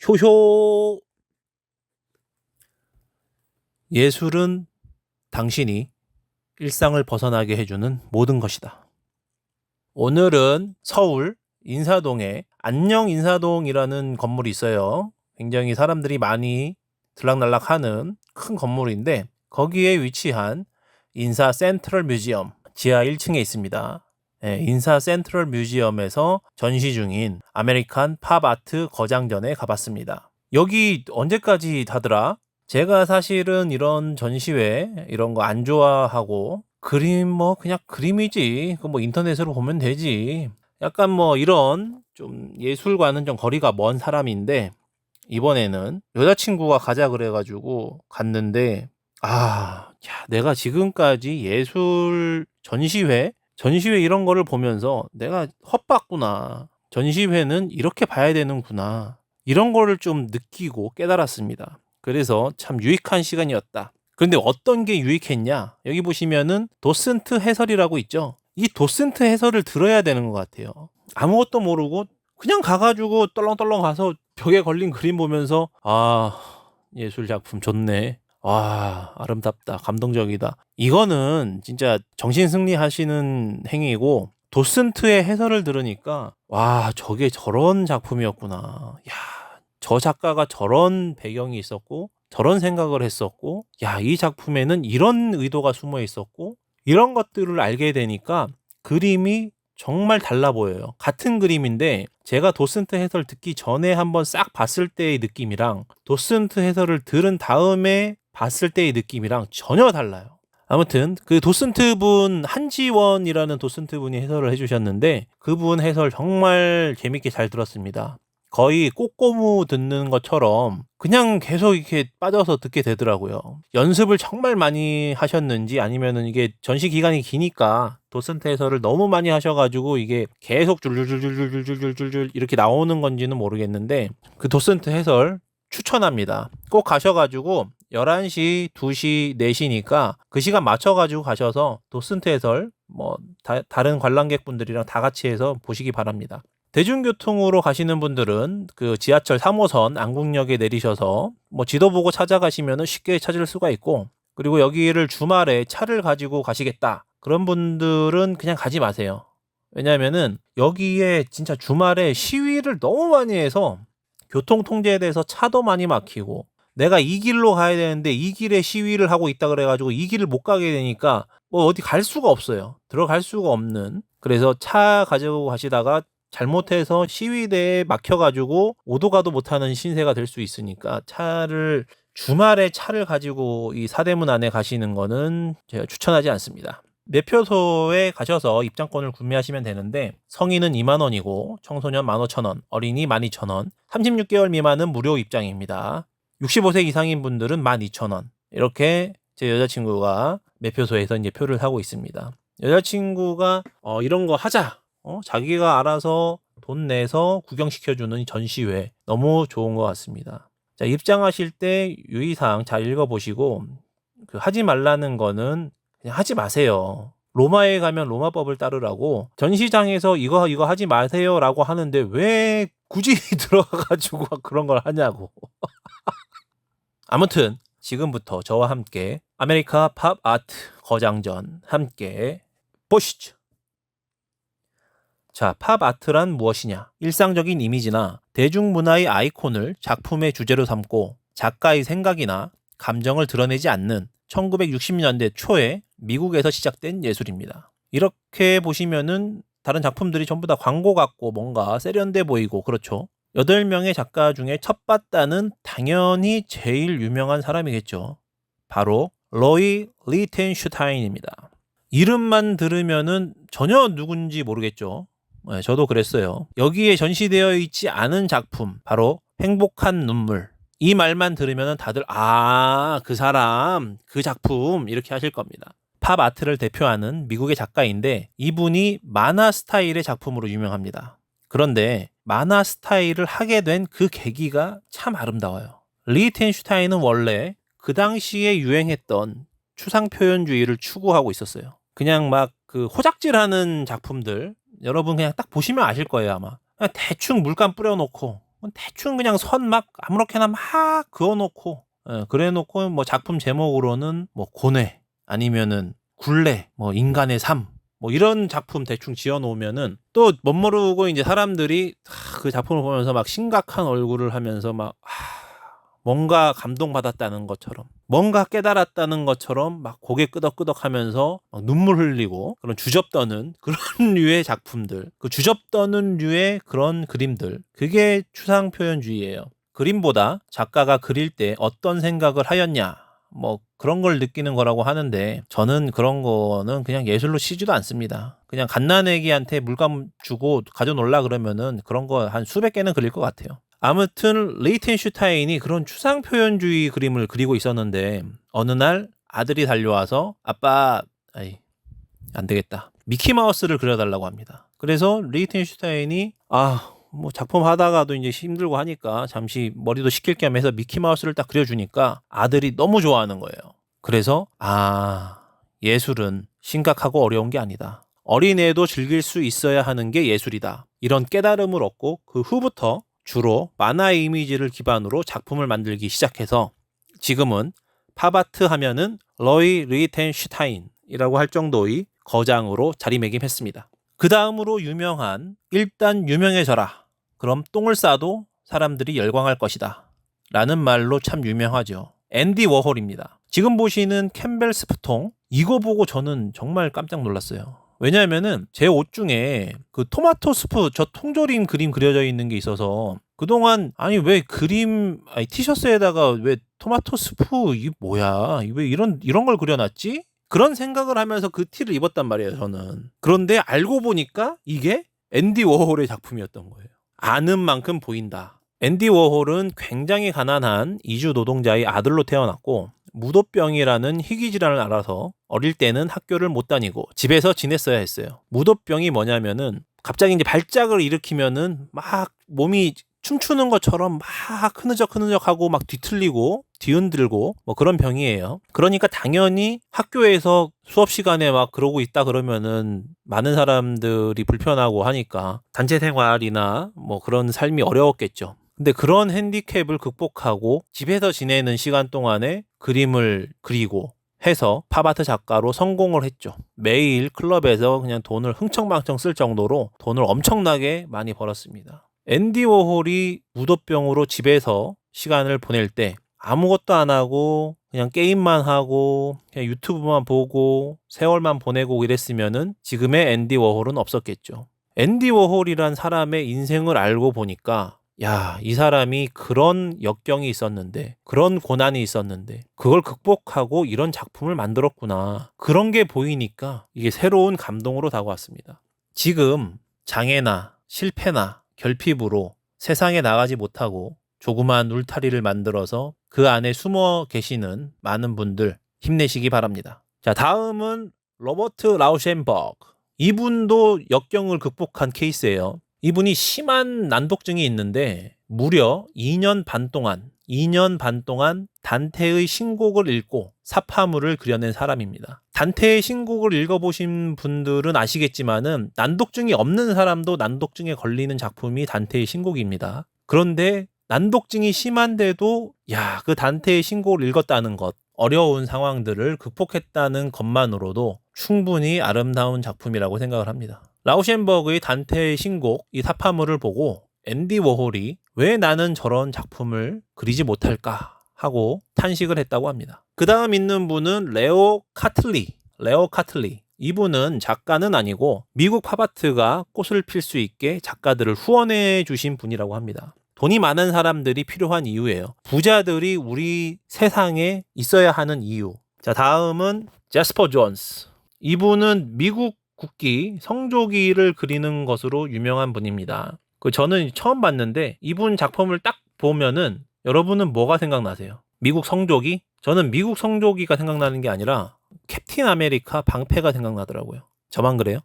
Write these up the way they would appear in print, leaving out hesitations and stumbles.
효효. 예술은 당신이 일상을 벗어나게 해주는 모든 것이다. 오늘은 서울 인사동에 안녕 인사동이라는 건물이 있어요. 굉장히 사람들이 많이 들락날락하는 큰 건물인데 거기에 위치한 인사 센트럴 뮤지엄 지하 1층에 있습니다. 인사 센트럴 뮤지엄에서 전시 중인 아메리칸 팝 아트 거장전에 가봤습니다. 여기 언제까지 하더라? 제가 사실은 이런 전시회 이런 거 안 좋아하고 그림 뭐 그냥 그림이지 그 뭐 인터넷으로 보면 되지 약간 뭐 이런 좀 예술과는 좀 거리가 먼 사람인데 이번에는 여자친구가 가자 그래가지고 갔는데 내가 지금까지 예술 전시회 이런 거를 보면서 내가 헛봤구나. 전시회는 이렇게 봐야 되는구나. 이런 거를 좀 느끼고 깨달았습니다. 그래서 참 유익한 시간이었다. 그런데 어떤 게 유익했냐? 여기 보시면은 도슨트 해설이라고 있죠. 이 도슨트 해설을 들어야 되는 것 같아요. 아무것도 모르고 그냥 가가지고 떨렁떨렁 가서 벽에 걸린 그림 보면서 예술 작품 좋네. 아름답다. 감동적이다. 이거는 진짜 정신승리 하시는 행위고 도슨트의 해설을 들으니까 저게 저런 작품이었구나. 저 작가가 저런 배경이 있었고 저런 생각을 했었고 이 작품에는 이런 의도가 숨어 있었고 이런 것들을 알게 되니까 그림이 정말 달라 보여요. 같은 그림인데 제가 도슨트 해설 듣기 전에 한번 싹 봤을 때의 느낌이랑 도슨트 해설을 들은 다음에 봤을 때의 느낌이랑 전혀 달라요. 아무튼 그 도슨트 분 한지원이라는 도슨트 분이 해설을 해주셨는데 그분 해설 정말 재밌게 잘 들었습니다. 거의 꼬꼬무 듣는 것처럼 그냥 계속 이렇게 빠져서 듣게 되더라고요. 연습을 정말 많이 하셨는지 아니면은 이게 전시 기간이 기니까 도슨트 해설을 너무 많이 하셔가지고 이게 계속 줄줄줄줄줄줄줄줄 이렇게 나오는 건지는 모르겠는데 그 도슨트 해설 추천합니다. 꼭 가셔가지고 11시, 2시, 4시니까 그 시간 맞춰가지고 가셔서 도슨트 해설 다른 관람객분들이랑 다 같이 해서 보시기 바랍니다. 대중교통으로 가시는 분들은 그 지하철 3호선 안국역에 내리셔서 지도 보고 찾아가시면 쉽게 찾을 수가 있고 그리고 여기를 주말에 차를 가지고 가시겠다 그런 분들은 그냥 가지 마세요. 왜냐면은 여기에 진짜 주말에 시위를 너무 많이 해서 교통 통제에 대해서 차도 많이 막히고 내가 이 길로 가야 되는데 이 길에 시위를 하고 있다 그래가지고 이 길을 못 가게 되니까 어디 갈 수가 없어요. 들어갈 수가 없는. 그래서 차 가지고 가시다가 잘못해서 시위대에 막혀가지고 오도 가도 못하는 신세가 될 수 있으니까 주말에 차를 가지고 이 사대문 안에 가시는 거는 제가 추천하지 않습니다. 매표소에 가셔서 입장권을 구매하시면 되는데 성인은 2만원이고 청소년 15,000원, 어린이 12,000원, 36개월 미만은 무료 입장입니다. 65세 이상인 분들은 12,000원. 이렇게 제 여자친구가 매표소에서 이제 표를 사고 있습니다. 여자친구가 이런 거 하자. 자기가 알아서 돈 내서 구경시켜주는 전시회 너무 좋은 것 같습니다. 자, 입장하실 때 유의사항 잘 읽어보시고 하지 말라는 거는 그냥 하지 마세요. 로마에 가면 로마법을 따르라고 전시장에서 이거 하지 마세요라고 하는데 왜 굳이 들어가가지고 그런 걸 하냐고. 아무튼 지금부터 저와 함께 아메리카 팝 아트 거장전 함께 보시죠. 자, 팝 아트란 무엇이냐? 일상적인 이미지나 대중문화의 아이콘을 작품의 주제로 삼고 작가의 생각이나 감정을 드러내지 않는 1960년대 초에 미국에서 시작된 예술입니다. 이렇게 보시면은 다른 작품들이 전부 다 광고 같고 뭔가 세련돼 보이고 그렇죠. 8명의 작가 중에 첫 봤다는 당연히 제일 유명한 사람이겠죠. 바로 로이 리텐슈타인입니다. 이름만 들으면은 전혀 누군지 모르겠죠. 저도 그랬어요. 여기에 전시되어 있지 않은 작품, 바로 행복한 눈물. 이 말만 들으면 다들 그 사람, 그 작품 이렇게 하실 겁니다. 팝 아트를 대표하는 미국의 작가인데 이분이 만화 스타일의 작품으로 유명합니다. 그런데 만화 스타일을 하게 된 그 계기가 참 아름다워요. 리텐슈타인은 원래 그 당시에 유행했던 추상표현주의를 추구하고 있었어요. 그냥 막 그 호작질하는 작품들 여러분 그냥 딱 보시면 아실 거예요 아마. 그냥 대충 물감 뿌려놓고 대충 그냥 선 막 아무렇게나 막 그어놓고 그래놓고 뭐 작품 제목으로는 뭐 고뇌 아니면은 굴레 뭐 인간의 삶 뭐 이런 작품 대충 지어놓으면은 또 멋모르고 이제 사람들이 그 작품을 보면서 막 심각한 얼굴을 하면서 막 뭔가 감동받았다는 것처럼 뭔가 깨달았다는 것처럼 막 고개 끄덕끄덕하면서 막 눈물 흘리고 그런 주접떠는 그런 류의 작품들, 그 주접떠는 류의 그런 그림들, 그게 추상표현주의예요. 그림보다 작가가 그릴 때 어떤 생각을 하였냐 뭐 그런 걸 느끼는 거라고 하는데 저는 그런 거는 그냥 예술로 치지도 않습니다. 그냥 갓난애기한테 물감 주고 가져놀라 그러면은 그런 거 한 수백 개는 그릴 것 같아요. 아무튼 리히텐슈타인이 그런 추상표현주의 그림을 그리고 있었는데 어느 날 아들이 달려와서 아빠 안 되겠다 미키마우스를 그려달라고 합니다. 그래서 리히텐슈타인이 뭐 작품 하다가도 이제 힘들고 하니까 잠시 머리도 식힐 겸 해서 미키마우스를 딱 그려주니까 아들이 너무 좋아하는 거예요. 그래서 예술은 심각하고 어려운 게 아니다. 어린애도 즐길 수 있어야 하는 게 예술이다. 이런 깨달음을 얻고 그 후부터 주로 만화 이미지를 기반으로 작품을 만들기 시작해서 지금은 팝아트 하면은 러이 리히텐슈타인이라고 할 정도의 거장으로 자리매김했습니다. 그 다음으로 유명한 일단 유명해져라. 그럼 똥을 싸도 사람들이 열광할 것이다. 라는 말로 참 유명하죠. 앤디 워홀입니다. 지금 보시는 캠벨 스프통 이거 보고 저는 정말 깜짝 놀랐어요. 왜냐하면은 제 옷 중에 그 토마토 스프 저 통조림 그림 그려져 있는 게 있어서 그동안 왜 티셔츠에다가 왜 토마토 스프 이 뭐야 왜 이런 걸 그려놨지? 그런 생각을 하면서 그 티를 입었단 말이에요 저는. 그런데 알고 보니까 이게 앤디 워홀의 작품이었던 거예요. 아는 만큼 보인다. 앤디 워홀은 굉장히 가난한 이주 노동자의 아들로 태어났고 무도병이라는 희귀질환을 앓아서 어릴 때는 학교를 못 다니고 집에서 지냈어야 했어요. 무도병이 뭐냐면은 갑자기 이제 발작을 일으키면은 막 몸이 춤추는 것처럼 막 흐느적흐느적하고 막 뒤틀리고 뒤흔들고 뭐 그런 병이에요. 그러니까 당연히 학교에서 수업 시간에 막 그러고 있다 그러면은 많은 사람들이 불편하고 하니까 단체 생활이나 뭐 그런 삶이 어려웠겠죠. 근데 그런 핸디캡을 극복하고 집에서 지내는 시간 동안에 그림을 그리고 해서 팝아트 작가로 성공을 했죠. 매일 클럽에서 그냥 돈을 흥청망청 쓸 정도로 돈을 엄청나게 많이 벌었습니다. 앤디 워홀이 무도병으로 집에서 시간을 보낼 때 아무것도 안 하고 그냥 게임만 하고 그냥 유튜브만 보고 세월만 보내고 이랬으면은 지금의 앤디 워홀은 없었겠죠. 앤디 워홀이란 사람의 인생을 알고 보니까 이 사람이 그런 역경이 있었는데 그런 고난이 있었는데 그걸 극복하고 이런 작품을 만들었구나. 그런 게 보이니까 이게 새로운 감동으로 다가왔습니다. 지금 장애나 실패나 결핍으로 세상에 나가지 못하고 조그마한 울타리를 만들어서 그 안에 숨어 계시는 많은 분들 힘내시기 바랍니다. 자, 다음은 로버트 라우셴버그. 이분도 역경을 극복한 케이스예요. 이분이 심한 난독증이 있는데 무려 2년 반 동안 단테의 신곡을 읽고 사파물을 그려낸 사람입니다. 단테의 신곡을 읽어보신 분들은 아시겠지만은 난독증이 없는 사람도 난독증에 걸리는 작품이 단테의 신곡입니다. 그런데 난독증이 심한데도 그 단테의 신곡을 읽었다는 것, 어려운 상황들을 극복했다는 것만으로도 충분히 아름다운 작품이라고 생각을 합니다. 라우셴버그의 단테의 신곡 이 사파물을 보고 앤디 워홀이 왜 나는 저런 작품을 그리지 못할까 하고 탄식을 했다고 합니다. 그 다음 있는 분은 레오 카틀리. 이분은 작가는 아니고 미국 팝아트가 꽃을 필 수 있게 작가들을 후원해 주신 분이라고 합니다. 돈이 많은 사람들이 필요한 이유예요. 부자들이 우리 세상에 있어야 하는 이유. 자, 다음은 제스퍼 존스. 이분은 미국 국기 성조기를 그리는 것으로 유명한 분입니다. 저는 처음 봤는데 이분 작품을 딱 보면은 여러분은 뭐가 생각나세요? 미국 성조기? 저는 미국 성조기가 생각나는 게 아니라 캡틴 아메리카 방패가 생각나더라고요. 저만 그래요?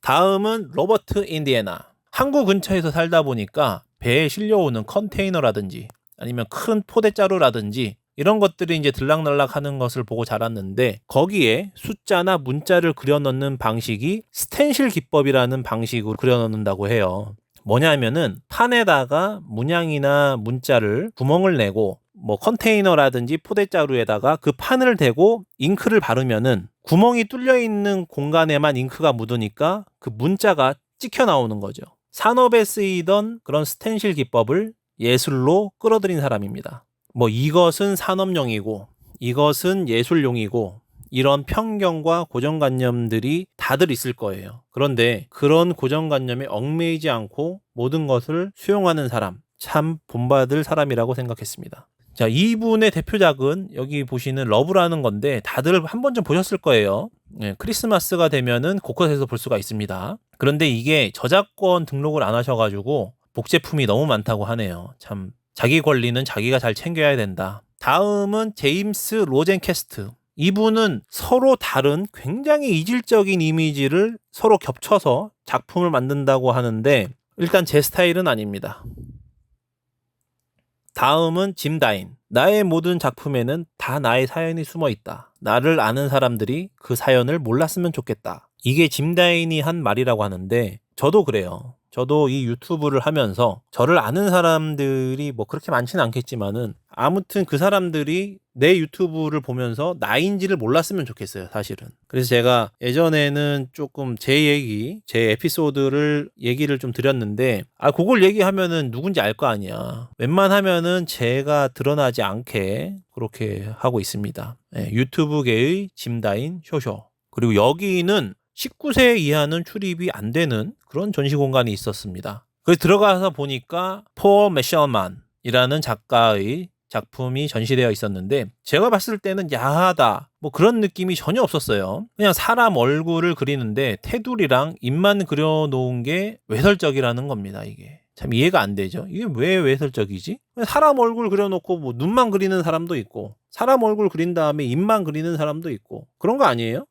다음은 로버트 인디애나. 항구 근처에서 살다 보니까 배에 실려오는 컨테이너라든지 아니면 큰 포대자루라든지 이런 것들이 이제 들락날락 하는 것을 보고 자랐는데 거기에 숫자나 문자를 그려넣는 방식이 스텐실 기법이라는 방식으로 그려넣는다고 해요. 뭐냐면은 판에다가 문양이나 문자를 구멍을 내고 뭐 컨테이너라든지 포대자루에다가 그 판을 대고 잉크를 바르면은 구멍이 뚫려 있는 공간에만 잉크가 묻으니까 그 문자가 찍혀 나오는 거죠. 산업에 쓰이던 그런 스텐실 기법을 예술로 끌어들인 사람입니다. 뭐 이것은 산업용이고 이것은 예술용이고 이런 편견과 고정관념들이 다들 있을 거예요. 그런데 그런 고정관념에 얽매이지 않고 모든 것을 수용하는 사람, 참 본받을 사람이라고 생각했습니다. 자, 이분의 대표작은 여기 보시는 러브라는 건데 다들 한 번쯤 보셨을 거예요. 네, 크리스마스가 되면은 곳곳에서 볼 수가 있습니다. 그런데 이게 저작권 등록을 안 하셔가지고 복제품이 너무 많다고 하네요. 참 자기 권리는 자기가 잘 챙겨야 된다. 다음은 제임스 로젠캐스트. 이분은 서로 다른 굉장히 이질적인 이미지를 서로 겹쳐서 작품을 만든다고 하는데 일단 제 스타일은 아닙니다. 다음은 짐 다인. 나의 모든 작품에는 다 나의 사연이 숨어 있다. 나를 아는 사람들이 그 사연을 몰랐으면 좋겠다. 이게 짐 다인이 한 말이라고 하는데 저도 그래요. 저도 이 유튜브를 하면서 저를 아는 사람들이 뭐 그렇게 많지는 않겠지만은 아무튼 그 사람들이 내 유튜브를 보면서 나인지를 몰랐으면 좋겠어요, 사실은. 그래서 제가 예전에는 조금 제 에피소드를 얘기를 좀 드렸는데 그걸 얘기하면은 누군지 알 거 아니야. 웬만하면은 제가 드러나지 않게 그렇게 하고 있습니다. 네, 유튜브계의 짐다인 쇼쇼. 그리고 여기는 19세 이하는 출입이 안 되는 그런 전시 공간이 있었습니다. 그래서 들어가서 보니까 폴 메셜만이라는 작가의 작품이 전시되어 있었는데 제가 봤을 때는 야하다 뭐 그런 느낌이 전혀 없었어요. 그냥 사람 얼굴을 그리는데 테두리랑 입만 그려놓은 게 외설적이라는 겁니다. 이게 참 이해가 안 되죠. 이게 왜 외설적이지? 사람 얼굴 그려놓고 뭐 눈만 그리는 사람도 있고 사람 얼굴 그린 다음에 입만 그리는 사람도 있고 그런 거 아니에요?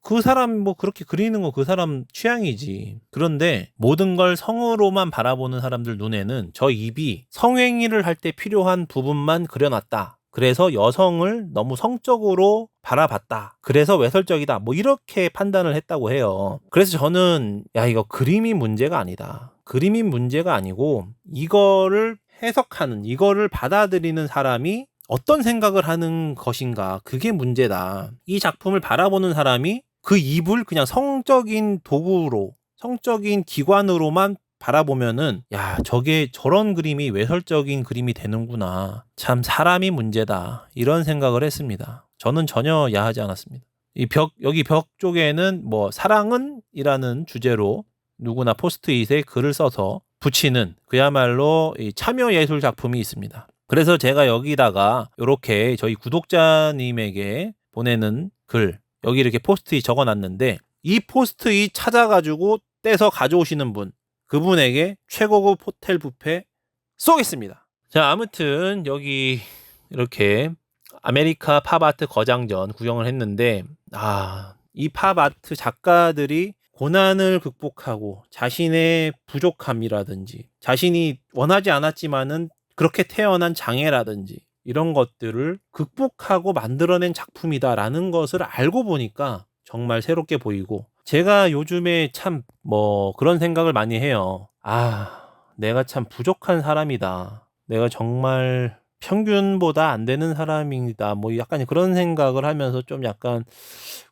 그 사람 뭐 그렇게 그리는 거 그 사람 취향이지. 그런데 모든 걸 성으로만 바라보는 사람들 눈에는 저 입이 성행위를 할 때 필요한 부분만 그려놨다. 그래서 여성을 너무 성적으로 바라봤다. 그래서 외설적이다. 뭐 이렇게 판단을 했다고 해요. 그래서 저는 이거 그림이 문제가 아니다. 그림이 문제가 아니고 이거를 해석하는 이거를 받아들이는 사람이 어떤 생각을 하는 것인가 그게 문제다. 이 작품을 바라보는 사람이 그 입을 그냥 성적인 도구로 성적인 기관으로만 바라보면은 저게 저런 그림이 외설적인 그림이 되는구나. 참 사람이 문제다. 이런 생각을 했습니다. 저는 전혀 야하지 않았습니다. 여기 벽 쪽에는 뭐 사랑은 이라는 주제로 누구나 포스트잇에 글을 써서 붙이는 그야말로 참여 예술 작품이 있습니다. 그래서 제가 여기다가 이렇게 저희 구독자님에게 보내는 글 여기 이렇게 포스트잇 적어놨는데 이 포스트잇 찾아가지고 떼서 가져오시는 분 그분에게 최고급 호텔 뷔페 쏘겠습니다. 자, 아무튼 여기 이렇게 아메리카 팝아트 거장전 구경을 했는데 이 팝아트 작가들이 고난을 극복하고 자신의 부족함이라든지 자신이 원하지 않았지만은 그렇게 태어난 장애라든지 이런 것들을 극복하고 만들어낸 작품이다라는 것을 알고 보니까 정말 새롭게 보이고 제가 요즘에 참 그런 생각을 많이 해요. 내가 참 부족한 사람이다. 내가 정말 평균보다 안 되는 사람이다. 뭐 약간 그런 생각을 하면서 좀 약간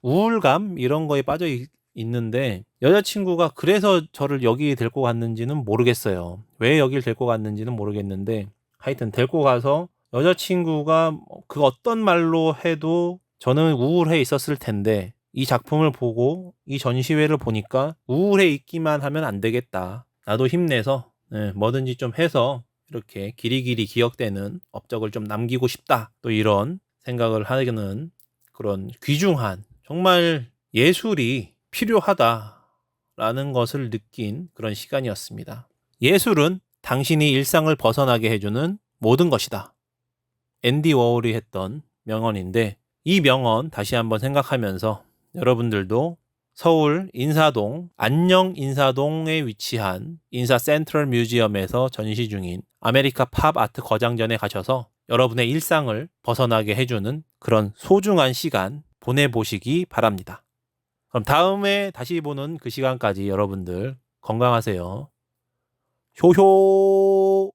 우울감 이런 거에 빠져 있는데 여자친구가 그래서 저를 여기 데리고 갔는지는 모르겠어요. 왜 여길 데리고 갔는지는 모르겠는데 하여튼 데리고 가서 여자친구가 그 어떤 말로 해도 저는 우울해 있었을 텐데 이 작품을 보고 이 전시회를 보니까 우울해 있기만 하면 안 되겠다. 나도 힘내서 뭐든지 좀 해서 이렇게 길이길이 기억되는 업적을 좀 남기고 싶다. 또 이런 생각을 하는 그런 귀중한 정말 예술이 필요하다라는 것을 느낀 그런 시간이었습니다. 예술은 당신이 일상을 벗어나게 해주는 모든 것이다. 앤디 워홀이 했던 명언인데 이 명언 다시 한번 생각하면서 여러분들도 서울 인사동 안녕 인사동에 위치한 인사 센트럴 뮤지엄에서 전시 중인 아메리카 팝 아트 거장전에 가셔서 여러분의 일상을 벗어나게 해주는 그런 소중한 시간 보내보시기 바랍니다. 그럼 다음에 다시 보는 그 시간까지 여러분들 건강하세요. 효효.